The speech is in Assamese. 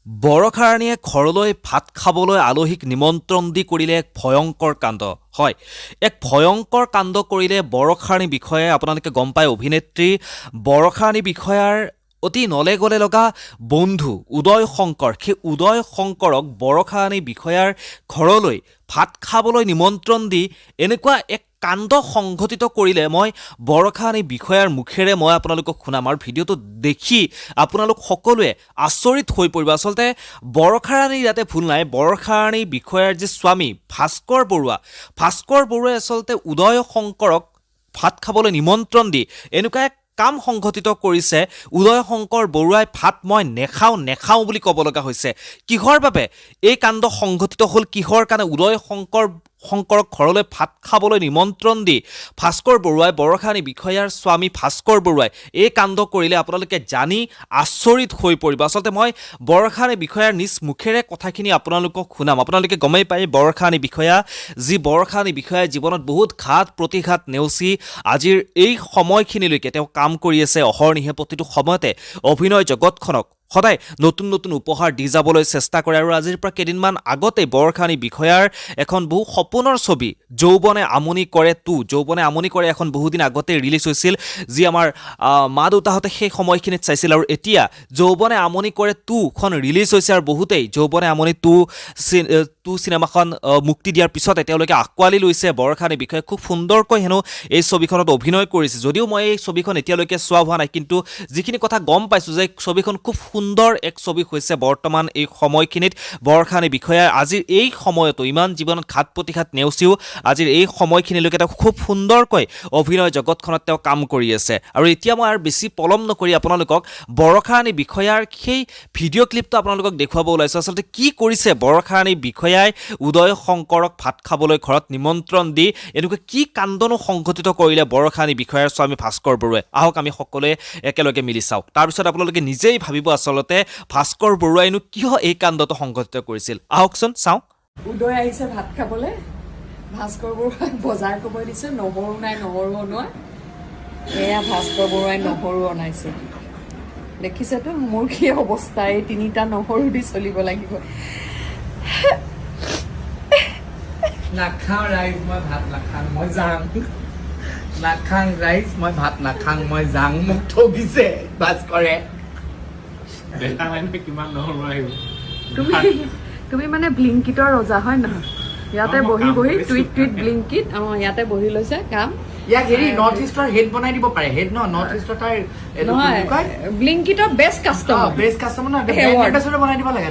বৰষাৰাণীয়ে ঘৰলৈ ভাত খাবলৈ আলহীক নিমন্ত্ৰণ দি কৰিলে এক ভয়ংকৰ কাণ্ড। হয়, এক ভয়ংকৰ কাণ্ড কৰিলে বৰষাৰাণী বিষয়াই। আপোনালোকে গম পায়, অভিনেত্ৰী বৰষাৰাণী বিষয়াৰ অতি নলে গলে লগা বন্ধু উদয় শংকৰ, সেই উদয় শংকৰক বৰষাৰাণী বিষয়াৰ ঘৰলৈ ভাত খাবলৈ নিমন্ত্ৰণ দি এনেকুৱা এক কাণ্ড সংঘটিত কৰিলে। মই বৰষাৰাণী বিষয়াৰ মুখেৰে মই আপোনালোকক শুনাম আৰু ভিডিঅ'টো দেখি আপোনালোক সকলোৱে আচৰিত হৈ পৰিব। আচলতে বৰষাৰাণীৰ ইয়াতে ভুল নাই। বৰষাৰাণী বিষয়াৰ যি স্বামী ভাস্কৰ বৰুৱাই আচলতে উদয় শংকৰক ভাত খাবলৈ নিমন্ত্ৰণ দি এনেকুৱা এক কাম সংঘটিত কৰিছে। উদয় শংকৰ বৰুৱাই ভাত মই নেখাওঁ বুলি ক'ব লগা হৈছে। কিহৰ বাবে এই কাণ্ড সংঘটিত হ'ল, কিহৰ কাৰণে উদয় শংকৰক ঘৰলৈ ভাত খাবলৈ নিমন্ত্ৰণ দি ভাস্কৰ বৰুৱাই, বৰষাৰাণী বিষয়াৰ স্বামী ভাস্কৰ বৰুৱাই এই কাণ্ড কৰিলে, আপোনালোকে জানি আচৰিত হৈ পৰিব। আচলতে মই বৰষাৰাণী বিষয়াৰ নিজ মুখেৰে কথাখিনি আপোনালোকক শুনাম। আপোনালোকে গমেই পায়, বৰষাৰাণী বিষয়াই জীৱনত বহুত ঘাত প্ৰতিঘাত নেওচি আজিৰ এই সময়খিনিলৈকে তেওঁ কাম কৰি আছে। অহৰ্নিশে প্ৰতিটো সময়তে অভিনয় জগতখনক সদায় নতুন নতুন উপহাৰ দি যাবলৈ চেষ্টা কৰে। আৰু আজিৰ পৰা কেইদিনমান আগতে বৰষাৰাণী বিষয়াৰ এখন বহু সপোনৰ ছবি যৌৱনে আমনি কৰে 2, যৌৱনে আমনি কৰে এখন বহুদিন আগতে ৰিলিজ হৈছিল, যি আমাৰ মা দেউতাহঁতে সেই সময়খিনিত চাইছিল। আৰু এতিয়া যৌৱনে আমনি কৰে 2খন ৰিলিজ হৈছে আৰু বহুতেই যৌৱনে আমনি 2 চিনেমাখন মুক্তি দিয়াৰ পিছতে তেওঁলোকে আঁকোৱালি লৈছে। বৰষাৰাণী বিষয়াই খুব সুন্দৰকৈ হেনো এই ছবিখনত অভিনয় কৰিছে। যদিও মই এই ছবিখন এতিয়ালৈকে চোৱা হোৱা নাই, কিন্তু যিখিনি কথা গম পাইছোঁ যে ছবিখন খুব সুন্দৰ এক ছবি হৈছে। বৰ্তমান এই সময়খিনিত বৰষাৰাণী বিষয়াৰ আজিৰ এই সময়তো ইমান জীৱনত ঘাত প্ৰতিঘাত নেওচিও আজিৰ এই সময়খিনিলৈকে তেওঁ খুব সুন্দৰকৈ অভিনয় জগতখনত তেওঁ কাম কৰি আছে। আৰু এতিয়া মই আৰু বেছি পলম নকৰি আপোনালোকক বৰষাৰাণী বিষয়াৰ সেই ভিডিঅ' ক্লিপটো আপোনালোকক দেখুৱাব ওলাইছোঁ। আচলতে কি কৰিছে বৰষাৰাণী বিষয়াই উদয় শংকৰক ভাত খাবলৈ ঘৰত নিমন্ত্ৰণ দি এনেকুৱা কি কাণ্ডনো সংঘটিত কৰিলে বৰষাৰাণী বিষয়াৰ স্বামী ভাস্কৰ বৰুৱাই। আহক আমি সকলোৱে একেলগে মিলি চাওঁ। তাৰপিছত আপোনালোকে নিজেই ভাবিব আচলতে ভাস্কৰ বৰুৱাইনো কিয় এই কাণ্ডটো সংঘটিত কৰিছিল। আহকচোন চাওঁ। উদয় আহিছে ভাত খাবলৈ, ভাস্কৰ বৰুৱাই বজাৰ কৰিব দিছে, নহৰু নাই, নহৰু অনোৱা। এয়া ভাস্কৰ বৰুৱাই নহৰু অনাইছে, দেখিছেতো মোৰ কি অৱস্থা। এই 3টা নহৰু দি চলিব লাগিব। নাখাওঁ ৰাইজ, মই ভাত নাখাওঁ, মই যাম। নাখাং ৰাইজ, মই ভাত নাখাং, মই যাং। মোক ঠগিছে ভাস্কৰে। দেখা নাই নহয় কিমান নহৰু আহিব। তুমি মানে ব্লিংকিটৰ ৰজা হয় নহয়? ইয়াতে বহি টুইট ব্লিংকিট ইয়াতে বহি লৈছে কাম। ইয়াক হেৰি নৰ্থ ইষ্টৰ হেড বনাই দিব পাৰে। হেড নৰ্থ ইষ্টৰ তাৰ নহয়, ব্লিংকিটৰ বেষ্ট কাষ্টমাৰ বনাই দিব লাগে।